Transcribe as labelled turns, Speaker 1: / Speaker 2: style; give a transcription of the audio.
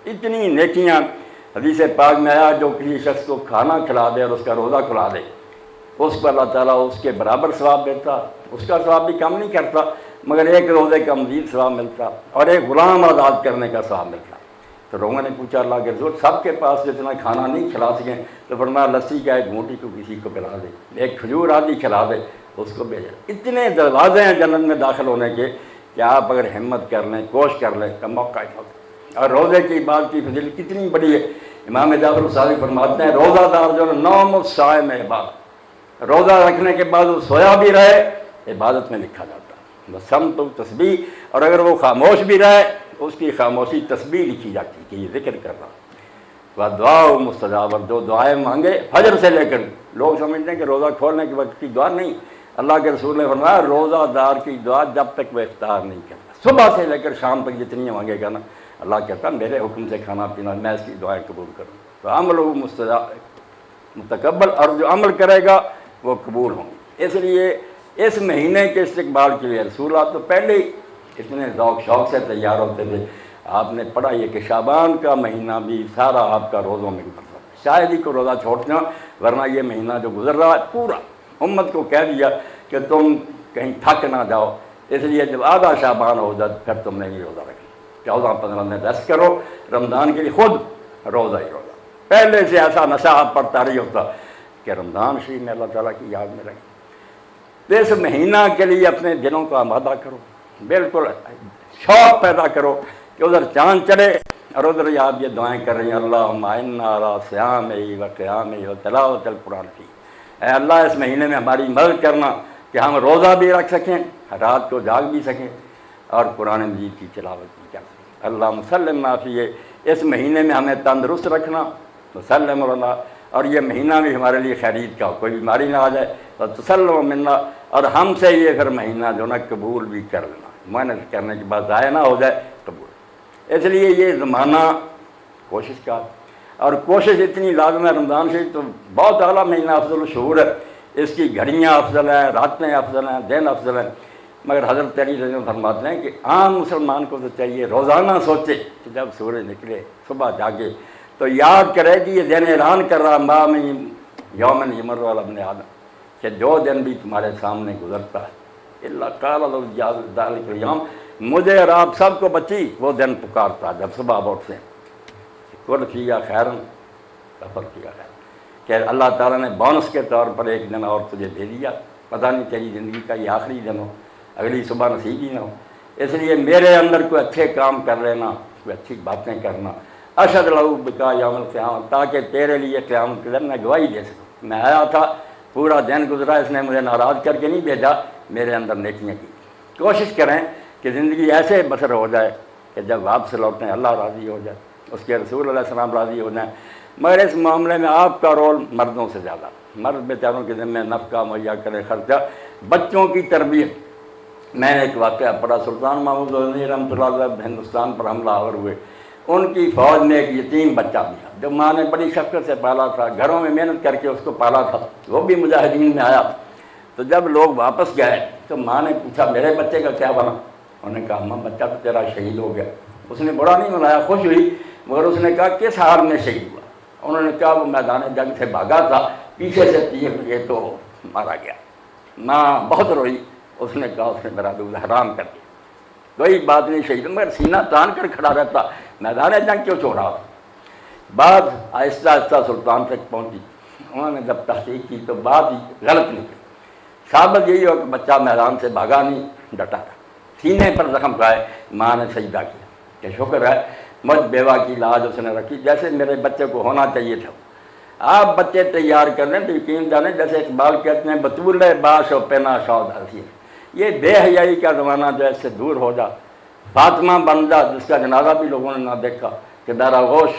Speaker 1: اتنی نیکیاں حدیث پاک میں آیا جو کسی شخص کو کھانا کھلا دے اور اس کا روزہ کھلا دے اس کو اللہ تعالیٰ اس کے برابر ثواب دیتا، اس کا ثواب بھی کم نہیں کرتا مگر ایک روزے کا مزید ثواب ملتا اور ایک غلام آزاد کرنے کا ثواب ملتا۔ تو لوگوں نے پوچھا اللہ کے رسول سب کے پاس اتنا کھانا نہیں کھلا سکیں، تو فرمایا لسی کا ایک گھونٹی کو کسی کو پلا دے، ایک کھجور آدھی کھلا دے اس کو بھیجا۔ اتنے دروازے ہیں جنت میں داخل ہونے کے کہ آپ اگر ہمت کر لیں، کوشش کر لیں تو موقع ہی ہوتا۔ اور روزے کی بات کی فضیلت کتنی بڑی ہے، امام جعفر الصادق فرماتے ہیں روزہ دار جو نوم الصائم عبادت، روزہ رکھنے کے بعد وہ سویا بھی رہے عبادت میں لکھا جاتا ہے، بسمت و تسبیح، اور اگر وہ خاموش بھی رہے اس کی خاموشی تسبیح لکھی جاتی کہ یہ ذکر کر رہا۔ وہ دعا مستجاب، جو دعائیں مانگے فجر سے لے کر، لوگ سمجھتے ہیں کہ روزہ کھولنے کے وقت کی دعا نہیں، اللہ کے رسول نے فرمایا روزہ دار کی دعا جب تک وہ افطار نہیں کرتا، صبح سے لے کر شام تک جتنی مانگے گا نا اللہ کہتا میرے حکم سے کھانا پینا میں اس کی دعائیں قبول کروں۔ تو عمل متقبل، اور جو عمل کرے گا وہ قبول ہوں گے۔ اس لیے اس مہینے کے استقبال کے لیے رسولات تو پہلے ہی اتنے ذوق شوق سے تیار ہوتے تھے۔ آپ نے پڑھا یہ کہ شعبان کا مہینہ بھی سارا آپ کا روزوں میں گزرتا ہے، شاید ہی کو روزہ چھوڑتے ہوں، ورنہ یہ مہینہ جو گزر رہا ہے پورا امت کو کہہ دیا کہ تم کہیں تھک نہ جاؤ، اس لیے جب آدھا شعبان ہو جائے پھر تم نے بھی روزہ رکھنا، 14-15 دن ریسٹ کرو، رمضان کے لیے خود روزہ ہی روزہ۔ پہلے سے ایسا نشہ آپ پر طاری ہوتا کہ رمضان شریف میں اللہ تعالیٰ کی یاد میں رہے۔ تو اس مہینہ کے لیے اپنے دلوں کو آمادہ کرو، بالکل شوق پیدا کرو کہ ادھر چاند چڑھے اور ادھر آپ یہ دعائیں کر رہی ہیں اللہم اعنا علی صیامہ و قیامہ و تلاوت القرآن کی، اے اللہ اس مہینے میں ہماری مدد کرنا کہ ہم روزہ بھی رکھ سکیں، رات کو جاگ بھی سکیں اور قرآن مجید کی تلاوت بھی کر سکیں۔ اللہم سلم فیہ، اس مہینے میں ہمیں تندرست رکھنا، وسلم علی، اور یہ مہینہ بھی ہمارے لیے خیریت کا ہو، کوئی بیماری نہ آ جائے، اور تسلم منا، اور ہم سے یہ پھر مہینہ جو نا قبول بھی کر لینا، محنت کرنے کے بعد ضائع نہ ہو جائے قبول۔ اس لیے یہ زمانہ کوشش کا، اور کوشش اتنی لازم ہے۔ رمضان شریف تو بہت اعلیٰ مہینہ، افضل الشہور ہے، اس کی گھڑیاں افضل ہیں، راتیں افضل ہیں، دن افضل ہیں، مگر حضرت علی رضی اللہ عنہ فرماتے ہیں کہ عام مسلمان کو تو چاہیے روزانہ سوچے کہ جب سورج نکلے صبح جاگے تو یاد کرے کہ یہ دن اعلان کر رہا ماں میں یومن یمر علی ابن آدم، کہ جو دن بھی تمہارے سامنے گزرتا ہے اللہ قال ذلک الیوم، مجھے اور آپ سب کو بچی وہ دن پکارتا جب صبح آپ اٹھتے ہیں، کل فیہا خیرن کفر فیہا خیرن، کہ اللہ تعالیٰ نے بونس کے طور پر ایک دن اور تجھے دے دیا، پتہ نہیں تیری زندگی کا یہ آخری دن ہو، اگلی صبح نصیب ہی نہ ہو، اس لیے میرے اندر کوئی اچھے کام کر لینا، کوئی اچھی باتیں کرنا، اشہد لہو بکا یوم القیامۃ، تاکہ تیرے لیے قیامت کے دن میں گواہی دے سکوں، میں آیا تھا پورا دن گزرا، اس نے مجھے ناراض کر کے نہیں بھیجا، میرے اندر نیکیاں کی۔ کوشش کریں کہ زندگی ایسے بسر ہو جائے کہ جب واپس لوٹیں اللہ راضی ہو جائے، اس کے رسول علیہ السلام راضی ہو جائیں، مگر اس معاملے میں آپ کا رول مردوں سے زیادہ، مرد بیچاروں کے ذمہ نفقہ مہیا کریں، خرچہ، بچوں کی تربیت۔ میں نے ایک واقعہ پڑھا، سلطان محمود غزنوی رحمۃ اللہ علیہ ہندوستان پر حملہ آور ہوئے، ان کی فوج میں ایک یتیم بچہ دیا جو ماں نے بڑی شفقت سے پالا تھا، گھروں میں محنت کر کے اس کو پالا تھا، وہ بھی مجاہدین میں آیا۔ تو جب لوگ واپس گئے تو ماں نے پوچھا میرے بچے کا کیا بنا؟ انہوں نے کہا ماں بچہ تو تیرا شہید ہو گیا۔ اس نے بڑا نہیں منایا، خوش ہوئی، مگر اس نے کہا کس حال میں شہید ہوا؟ انہوں نے کہا وہ میدان جنگ سے بھاگا تھا، پیچھے سے تیر لگے تو مارا گیا۔ ماں بہت روئی، اس نے کہا اس نے میرا دودھ حرام کر دیا، کوئی بات نہیں شہید، مگر سینہ تان کر کھڑا رہتا، میدان جنگ کیوں چھوڑا؟ بات آہستہ آہستہ سلطان تک پہنچی، انہوں نے جب تحقیق کی تو بات ہی غلط نکلی، ثابت یہی ہو کہ بچہ میدان سے بھاگا نہیں، ڈٹا تھا، سینے پر زخم پائے، ماں نے سجدہ کیا کہ شکر ہے مجھ بیوہ کی لاج اس نے رکھی جیسے میرے بچے کو ہونا چاہیے تھا۔ آپ بچے تیار کر لیں تو یقین جانیں، جیسے اقبال کہتے ہیں بطول باش و پینا شود حسین، یہ بے حیائی کا زمانہ جو ہے اس سے دور ہو جا، فاطمہ بن جا جس کا جنازہ بھی لوگوں نے نہ دیکھا کہ در آغوش